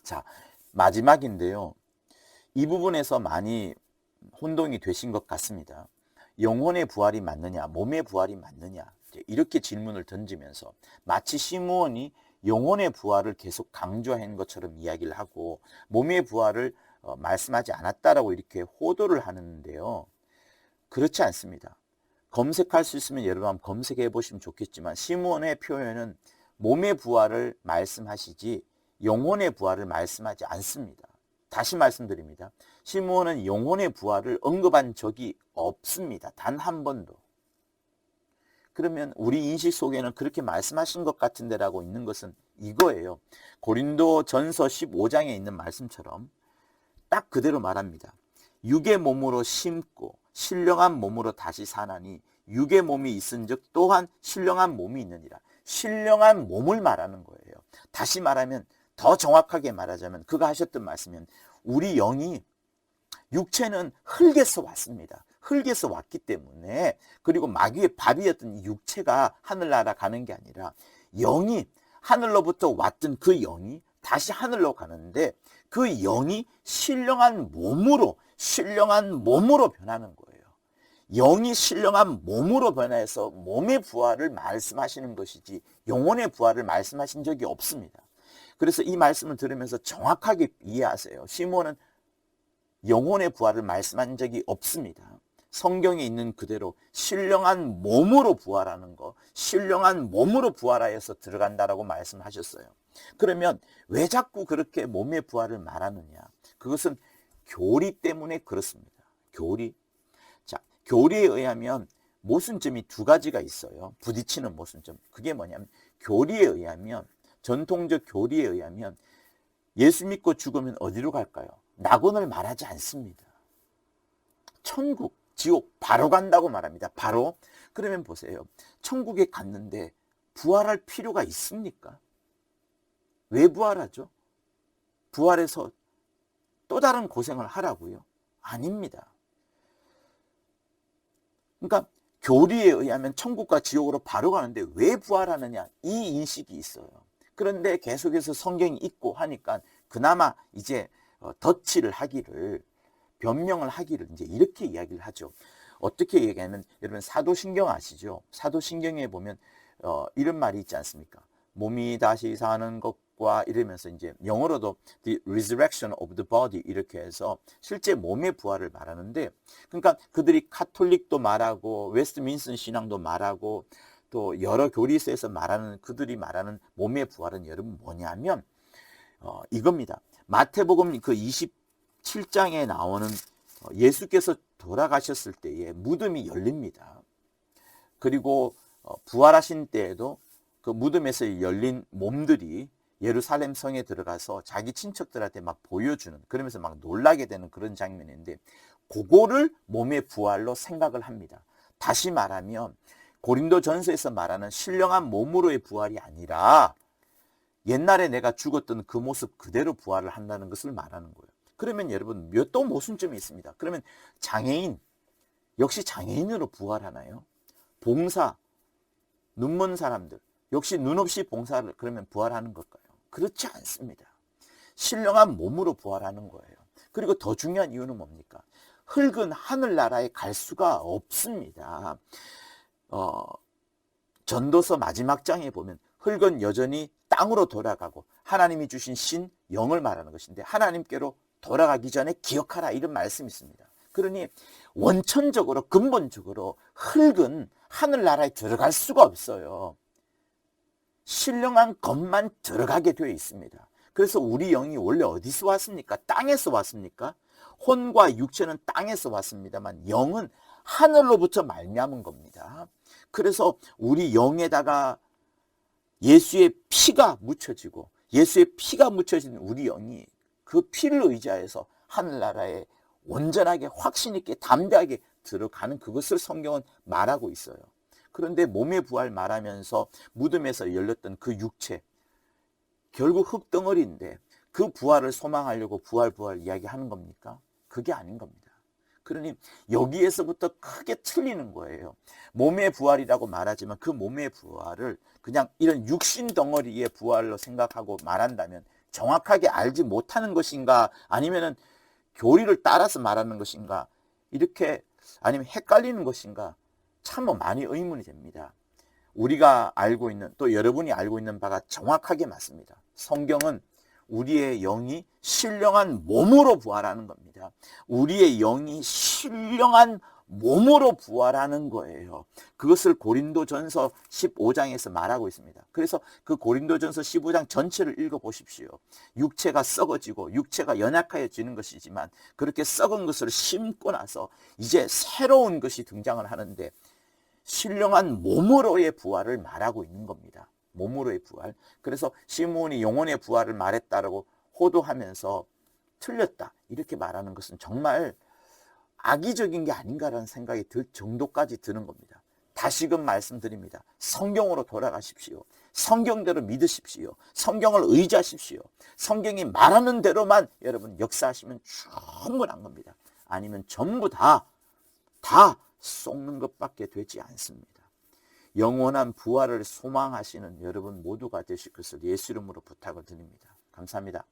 자, 마지막인데요. 이 부분에서 많이 혼동이 되신 것 같습니다. 영혼의 부활이 맞느냐, 몸의 부활이 맞느냐, 이렇게 질문을 던지면서 마치 시므온이 영혼의 부활을 계속 강조한 것처럼 이야기를 하고 몸의 부활을 말씀하지 않았다라고 이렇게 호도를 하는데요. 그렇지 않습니다. 검색할 수 있으면 여러분 한번 검색해 보시면 좋겠지만 시므온의 표현은 몸의 부활을 말씀하시지 영혼의 부활을 말씀하지 않습니다. 다시 말씀드립니다. 시므온은 영혼의 부활을 언급한 적이 없습니다. 단 한 번도. 그러면 우리 인식 속에는 그렇게 말씀하신 것 같은데라고 있는 것은 이거예요. 고린도 전서 15장에 있는 말씀처럼 딱 그대로 말합니다. 육의 몸으로 심고 신령한 몸으로 다시 사나니 육의 몸이 있은즉 또한 신령한 몸이 있느니라. 신령한 몸을 말하는 거예요. 다시 말하면 더 정확하게 말하자면 그가 하셨던 말씀은 우리 영이 육체는 흙에서 왔습니다. 흙에서 왔기 때문에 그리고 마귀의 밥이었던 이 육체가 하늘나라 가는 게 아니라 영이 하늘로부터 왔던 그 영이 다시 하늘로 가는데 그 영이 신령한 몸으로 변하는 거예요. 영이 신령한 몸으로 변해서 몸의 부활을 말씀하시는 것이지 영혼의 부활을 말씀하신 적이 없습니다. 그래서 이 말씀을 들으면서 정확하게 이해하세요. 시므온은 영혼의 부활을 말씀한 적이 없습니다. 성경에 있는 그대로 신령한 몸으로 부활하는 거, 신령한 몸으로 부활하여서 들어간다라고 말씀하셨어요. 그러면 왜 자꾸 그렇게 몸의 부활을 말하느냐? 그것은 교리 때문에 그렇습니다. 교리. 자, 교리에 의하면 모순점이 두 가지가 있어요. 부딪히는 모순점. 그게 뭐냐면 교리에 의하면 전통적 교리에 의하면 예수 믿고 죽으면 어디로 갈까요? 낙원을 말하지 않습니다. 천국, 지옥 바로 간다고 말합니다. 바로. 그러면 보세요. 천국에 갔는데 부활할 필요가 있습니까? 왜 부활하죠? 부활해서 또 다른 고생을 하라고요? 아닙니다. 그러니까 교리에 의하면 천국과 지옥으로 바로 가는데 왜 부활하느냐? 이 인식이 있어요. 그런데 계속해서 성경이 있고 하니까 그나마 이제 덧칠을 하기를, 변명을 하기를 이제 이렇게 이야기를 하죠. 어떻게 얘기하면 여러분 사도신경 아시죠? 사도신경에 보면 이런 말이 있지 않습니까? 몸이 다시 사는 것과 이러면서 이제 영어로도 the resurrection of the body 이렇게 해서 실제 몸의 부활을 말하는데, 그러니까 그들이 카톨릭도 말하고 웨스트민스터 신앙도 말하고 또 여러 교리서에서 말하는 그들이 말하는 몸의 부활은 여러분 뭐냐면 이겁니다. 마태복음 그 27장에 나오는 예수께서 돌아가셨을 때에 무덤이 열립니다. 그리고 부활하신 때에도 그 무덤에서 열린 몸들이 예루살렘 성에 들어가서 자기 친척들한테 막 보여주는, 그러면서 막 놀라게 되는 그런 장면인데 그거를 몸의 부활로 생각을 합니다. 다시 말하면 고린도 전서에서 말하는 신령한 몸으로의 부활이 아니라 옛날에 내가 죽었던 그 모습 그대로 부활을 한다는 것을 말하는 거예요. 그러면 여러분 또 모순점이 있습니다. 그러면 장애인, 역시 장애인으로 부활하나요? 봉사, 눈먼 사람들, 역시 눈 없이 봉사를 그러면 부활하는 걸까요? 그렇지 않습니다. 신령한 몸으로 부활하는 거예요. 그리고 더 중요한 이유는 뭡니까? 흙은 하늘나라에 갈 수가 없습니다. 전도서 마지막 장에 보면 흙은 여전히 땅으로 돌아가고 하나님이 주신 신, 영을 말하는 것인데 하나님께로 돌아가기 전에 기억하라 이런 말씀이 있습니다. 그러니 원천적으로 근본적으로 흙은 하늘나라에 들어갈 수가 없어요. 신령한 것만 들어가게 되어 있습니다. 그래서 우리 영이 원래 어디서 왔습니까? 땅에서 왔습니까? 혼과 육체는 땅에서 왔습니다만 영은 하늘로부터 말미암은 겁니다. 그래서 우리 영에다가 예수의 피가 묻혀지고 예수의 피가 묻혀진 우리 영이 그 피를 의지하여서 하늘나라에 온전하게 확신 있게 담대하게 들어가는 그것을 성경은 말하고 있어요. 그런데 몸의 부활 말하면서 무덤에서 열렸던 그 육체, 결국 흙덩어리인데 그 부활을 소망하려고 부활 이야기하는 겁니까? 그게 아닌 겁니다. 그러니 여기에서부터 크게 틀리는 거예요. 몸의 부활이라고 말하지만 그 몸의 부활을 그냥 이런 육신 덩어리의 부활로 생각하고 말한다면 정확하게 알지 못하는 것인가, 아니면은 교리를 따라서 말하는 것인가, 이렇게 아니면 헷갈리는 것인가, 참 많이 의문이 됩니다. 우리가 알고 있는, 또 여러분이 알고 있는 바가 정확하게 맞습니다. 성경은 우리의 영이 신령한 몸으로 부활하는 겁니다. 우리의 영이 신령한 몸으로 부활하는 거예요. 그것을 고린도전서 15장에서 말하고 있습니다. 그래서 그 고린도전서 15장 전체를 읽어보십시오. 육체가 썩어지고 육체가 연약해지는 것이지만 그렇게 썩은 것을 심고 나서 이제 새로운 것이 등장을 하는데 신령한 몸으로의 부활을 말하고 있는 겁니다. 몸으로의 부활. 그래서 시므온이 영혼의 부활을 말했다라고 호도하면서 틀렸다 이렇게 말하는 것은 정말 악의적인 게 아닌가라는 생각이 들 정도까지 드는 겁니다. 다시금 말씀드립니다. 성경으로 돌아가십시오. 성경대로 믿으십시오. 성경을 의지하십시오. 성경이 말하는 대로만 여러분 역사하시면 충분한 겁니다. 아니면 전부 다 속는 것밖에 되지 않습니다. 영원한 부활을 소망하시는 여러분 모두가 되실 것을 예수 이름으로 부탁을 드립니다. 감사합니다.